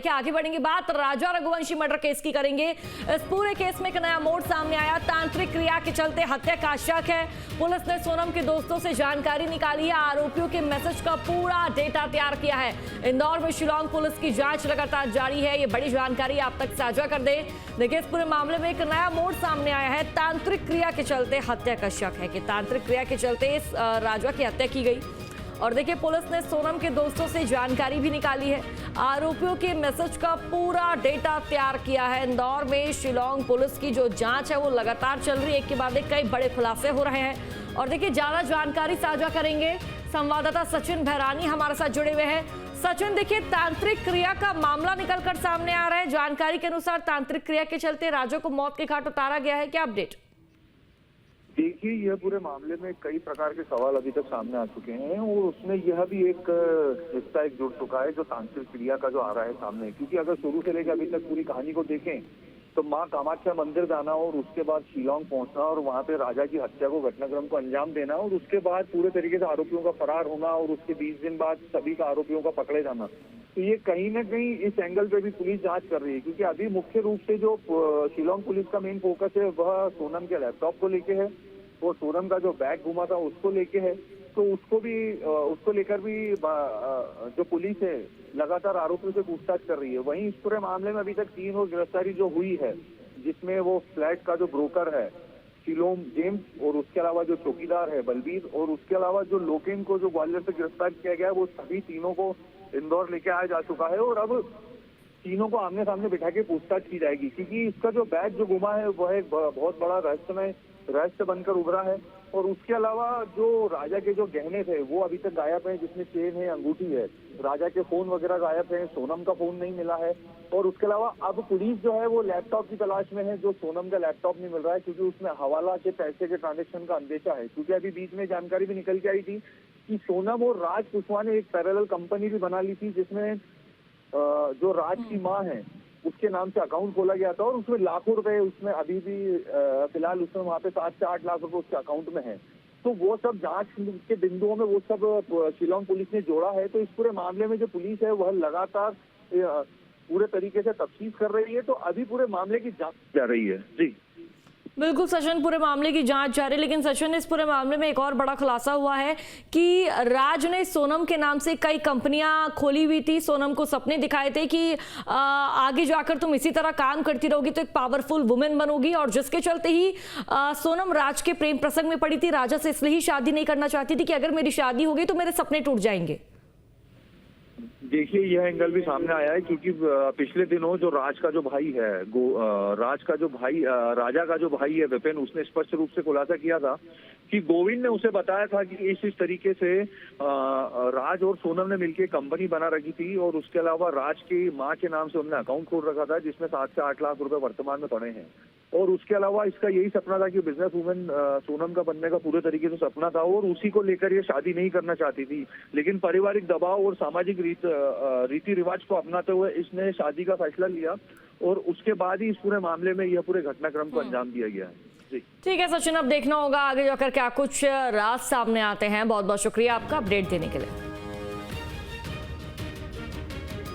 देखिए आगे बढ़ेंगे, बात राजा रघुवंशी मर्डर केस की करेंगे। इस पूरे केस में एक नया मोड़ सामने आया। तांत्रिक क्रिया के चलते हत्या का शक है। पुलिस ने सोनम के दोस्तों से जानकारी निकाली है। आरोपियों के मैसेज का पूरा डेटा तैयार किया है। इंदौर में शिलांग पुलिस की जांच लगातार जारी है। ये बड़ी जानकारी आप तक साझा कर दे। देखिए इस पूरे मामले में एक नया मोड़ सामने आया है। तांत्रिक क्रिया के चलते हत्या का शक है कि तांत्रिक क्रिया के चलते इस राजा की हत्या की गई। और देखिए पुलिस ने सोनम के दोस्तों से जानकारी भी निकाली है। आरोपियों के मैसेज का पूरा डेटा तैयार किया है। इंदौर में शिलांग पुलिस की जो जांच है वो लगातार चल रही है। एक के बाद एक कई बड़े खुलासे हो रहे हैं। और देखिए ज्यादा जानकारी साझा करेंगे संवाददाता सचिन भैरानी हमारे साथ जुड़े हुए हैं। सचिन, देखिए तांत्रिक क्रिया का मामला निकलकर सामने आ रहा है। जानकारी के अनुसार तांत्रिक क्रिया के चलते राजा को मौत के घाट उतारा गया है, क्या अपडेट? देखिए यह पूरे मामले में कई प्रकार के सवाल अभी तक सामने आ चुके हैं और उसमें यह भी एक हिस्सा एक जुड़ चुका है जो तांत्रिक क्रिया का जो आ रहा है सामने। क्योंकि अगर शुरू से लेकर अभी तक पूरी कहानी को देखें तो माँ कामाख्या मंदिर जाना और उसके बाद शिलांग पहुंचना और वहां पे राजा की हत्या को घटनाक्रम को अंजाम देना और उसके बाद पूरे तरीके से आरोपियों का फरार होना और उसके 20 दिन बाद सभी का आरोपियों का पकड़े जाना, तो ये कहीं ना कहीं इस एंगल पे भी पुलिस जांच कर रही है। क्योंकि अभी मुख्य रूप से जो शिलांग पुलिस का मेन फोकस है वह सोनम के लैपटॉप को लेके है और सोनम का जो बैग घुमा था उसको लेके है। तो उसको लेकर भी जो पुलिस है लगातार आरोपियों से पूछताछ कर रही है। वहीं इस पूरे मामले में अभी तक 3 और गिरफ्तारी जो हुई है, जिसमें वो फ्लैट का जो ब्रोकर है शिलोम जेम्स और उसके अलावा जो चौकीदार है बलबीर और उसके अलावा जो लोकेन को जो ग्वालियर से गिरफ्तार किया गया है, वो सभी तीनों को इंदौर लेके आया जा चुका है और अब तीनों को आमने सामने बिठा के पूछताछ की जाएगी। क्योंकि इसका जो बैग जो गुमा है वह एक बहुत बड़ा रहस्य बनकर उभरा है। और उसके अलावा जो राजा के जो गहने थे वो अभी तक गायब हैं, जिसमें चेन है, अंगूठी है। राजा के फोन वगैरह गायब हैं, सोनम का फोन नहीं मिला है। और उसके अलावा अब पुलिस जो है वो लैपटॉप की तलाश में है, जो सोनम का लैपटॉप नहीं मिल रहा है क्योंकि उसमें हवाला के पैसे के ट्रांजेक्शन का अंदेशा है। क्योंकि अभी बीच में जानकारी भी निकल के आई थी कि सोनम और राज कुशवाहा ने एक पैरेलल कंपनी भी बना ली थी, जिसमें जो राज की माँ है उसके नाम से अकाउंट खोला गया था और उसमें लाखों रुपए उसमें अभी भी फिलहाल उसमें वहाँ पे 7 से 8 लाख रुपए उसके अकाउंट में है। तो वो सब जांच के बिंदुओं में वो सब शिलांग पुलिस ने जोड़ा है। तो इस पूरे मामले में जो पुलिस है वह लगातार पूरे तरीके से तफ्तीश कर रही है। तो अभी पूरे मामले की जांच जा रही है। जी बिल्कुल सचिन, पूरे मामले की जांच जारी। लेकिन सचिन, इस पूरे मामले में एक और बड़ा खुलासा हुआ है कि राज ने सोनम के नाम से कई कंपनियां खोली हुई थी। सोनम को सपने दिखाए थे कि आगे जाकर तुम इसी तरह काम करती रहोगी तो एक पावरफुल वुमेन बनोगी, और जिसके चलते ही सोनम राज के प्रेम प्रसंग में पड़ी थी। राजा से इसलिए ही शादी नहीं करना चाहती थी कि अगर मेरी शादी होगी तो मेरे सपने टूट जाएंगे। देखिए यह एंगल भी सामने आया है क्योंकि पिछले दिनों जो राज का जो भाई है राजा का जो भाई है विपिन, उसने स्पष्ट रूप से खुलासा किया था कि गोविंद ने उसे बताया था कि इस तरीके से राज और सोनम ने मिलकर कंपनी बना रखी थी और उसके अलावा राज की माँ के नाम से उन्होंने अकाउंट खोल रखा था जिसमें 7 से 8 लाख रुपए वर्तमान में पड़े हैं। और उसके अलावा इसका यही सपना था कि बिजनेस वुमेन सोनम का बनने का पूरे तरीके से सपना था और उसी को लेकर ये शादी नहीं करना चाहती थी। लेकिन पारिवारिक दबाव और सामाजिक रीति रिवाज को अपनाते हुए इसने शादी का फैसला लिया और उसके बाद ही इस पूरे मामले में यह पूरे घटनाक्रम को अंजाम दिया गया है। ठीक है सचिन, अब देखना होगा आगे जाकर क्या कुछ राज सामने आते हैं। बहुत बहुत शुक्रिया आपका अपडेट देने के लिए।